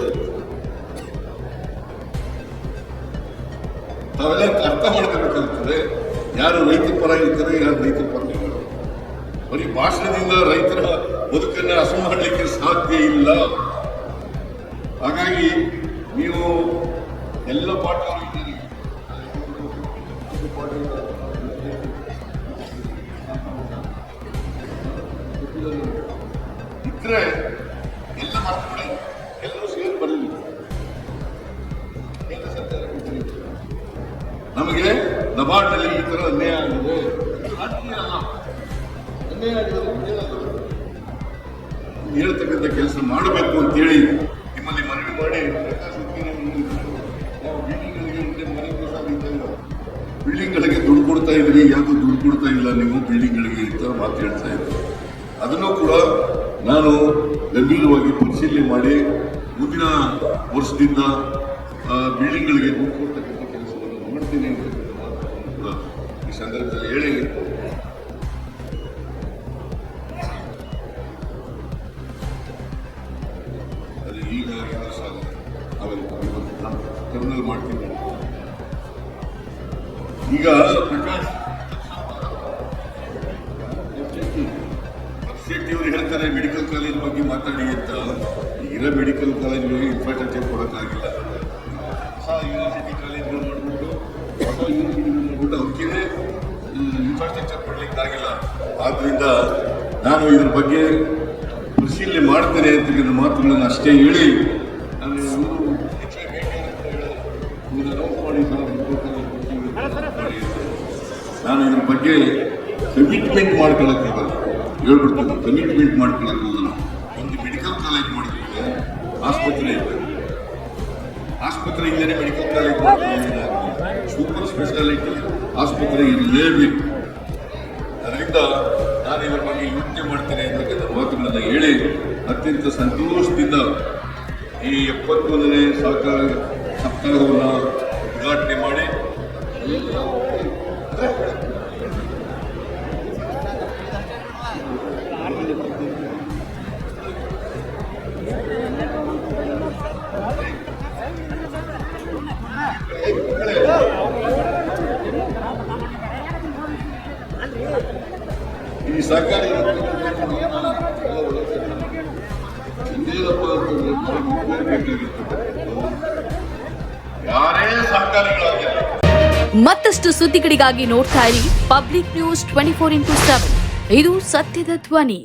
ತಾವೆಲ್ಲ ಅರ್ಥ ಮಾಡ್ಕೋಬೇಕಾಗ್ತದೆ. ಯಾರು ರೈತರ ಪರ ಇರ್ತಾರೆ, ಯಾರು ರೈತರ ಪರ ಇರ್ತಾರೆ. ಬರೀ ಭಾಷಣದಿಂದ ರೈತರ ಬದುಕನ್ನು ಹಸನು ಮಾಡಲಿಕ್ಕೆ ಸಾಧ್ಯ ಇಲ್ಲ. ಹಾಗಾಗಿ ನೀವು ಎಲ್ಲ ಪಾಠಗಳು ಇದ್ದೀರಿ, ಇದ್ರೆ ಎಲ್ಲ ಮಕ್ಕಳು ಎಲ್ಲರೂ ಸೇರಿ ಬರಲಿ. ನಮಗೆ ನಬಾರ್ಡ್ನಲ್ಲಿ ಈ ತರ ಅನ್ಯಾಯ ಆಗಿದೆ. ಅನ್ಯಾಯ ಆಗಿರೋದು ಹೇಳ್ತಕ್ಕಂಥ ಕೆಲಸ ಮಾಡಬೇಕು ಅಂತೇಳಿ ನಿಮ್ಮಲ್ಲಿ ಮನವಿ ಮಾಡಿ ಪ್ರಕಾಶ್ ನಾವು ಬಿಲ್ಡಿಂಗ್ಗಳಿಗೆ ದುಡ್ಡು ಕೊಡ್ತಾ ಇದ್ರಿ, ಯಾವುದು ದುಡ್ಡು ಕೊಡ್ತಾ ಇಲ್ಲ ನೀವು ಬಿಲ್ಡಿಂಗ್ಗಳಿಗೆ ಅಂತ ಮಾತು ಹೇಳ್ತಾ ಇದ್ರಿ. ಅದನ್ನು ಕೂಡ ನಾನು ಗಂಭೀರವಾಗಿ ಪರಿಶೀಲನೆ ಮಾಡಿ ಮುಂದಿನ ವರ್ಷದಿಂದ ಬಿಲ್ಡಿಂಗ್ಗಳಿಗೆ ದುಡ್ಡು ಕೊಡ್ತಕ್ಕಂಥ ಕೆಲಸವನ್ನು ಮಾಡ್ತೀನಿ ಅಂತಕ್ಕಂಥ ಮಾತನ್ನು ಕೂಡ ಈ ಸಂದರ್ಭದಲ್ಲಿ ಹೇಳಿ ಅದು ಈಗ ಟರ್ಮಿನಲ್ ಮಾಡ್ತೀನಿ. ಈಗ ಪ್ರಕಾಶ್ ಅವರು ಹೇಳ್ತಾರೆ ಮೆಡಿಕಲ್ ಕಾಲೇಜ್ ಬಗ್ಗೆ ಮಾತಾಡಿ ಅಂತ. ಈಗಿರೋ ಮೆಡಿಕಲ್ ಕಾಲೇಜ್ಗಳಿಗೆ ಇನ್ಫ್ರಾಸ್ಟ್ರಕ್ಚರ್ ಕೊಡೋಕ್ಕಾಗಿಲ್ಲ. ಹೊಸ ಯೂನಿವರ್ಸಿಟಿ ಕಾಲೇಜ್ಗಳು ಮಾಡಿಬಿಟ್ಟು ಅವಕ್ಕೆ ಇನ್ಫ್ರಾಸ್ಟ್ರಕ್ಚರ್ ಕೊಡಲಿಕ್ಕಾಗಿಲ್ಲ. ಆದ್ದರಿಂದ ನಾನು ಇದ್ರ ಬಗ್ಗೆ ಪರಿಶೀಲನೆ ಮಾಡ್ತೇನೆ ಅಂತಕ್ಕಂಥ ಮಾತುಗಳನ್ನು ಅಷ್ಟೇ ಹೇಳಿ ನಾನು ಇದ್ರ ಬಗ್ಗೆ ಕಮಿಟ್ಮೆಂಟ್ ಮಾಡ್ಕೊಳ್ಳೋಕೆ ಹೇಳ್ಬಿಡ್ತೀನಿ. ಕಮಿಟ್ಮೆಂಟ್ ಮಾಡ್ಕೊಳ್ಳೋಕೆ ಹೋಗೋಣ. ಒಂದು ಮೆಡಿಕಲ್ ಕಾಲೇಜ್ ಮಾಡಿದ್ರೆ ಆಸ್ಪತ್ರೆ ಇದೆ, ಆಸ್ಪತ್ರೆ ಇಲ್ಲದೆ ಮೆಡಿಕಲ್ ಕಾಲೇಜ್ ಮಾಡಿದ್ರೆ ಸೂಪರ್ ಸ್ಪೆಷಾಲಿಟಿ ಆಸ್ಪತ್ರೆ ಇರಲೇಬೇಕು. ಅದರಿಂದ ನಾನು ಇದ್ರ ಬಗ್ಗೆ ಯೋಚನೆ ಮಾಡ್ತೇನೆ ಅಂತಕ್ಕಂಥ ಮಾತುಗಳನ್ನು ಹೇಳಿ ಅತ್ಯಂತ ಸಂತೋಷದಿಂದ ಈ 71ನೇ ಸಹಕಾರ ಸಪ್ತಾಹವನ್ನು ಉದ್ಘಾಟನೆ ಮಾಡಿ ಈ ಸಹಕಾರಿ ಯಾರೇ ಸಹಕಾರಿಗಳಾಗಿಲ್ಲ. ಮತ್ತಷ್ಟು ಸುದ್ದಿಗಳಿಗಾಗಿ ನೋಡ್ತಾ ಇರಿ ಪಬ್ಲಿಕ್ ನ್ಯೂಸ್ 24x7. ಇದು ಸತ್ಯದ ಧ್ವನಿ.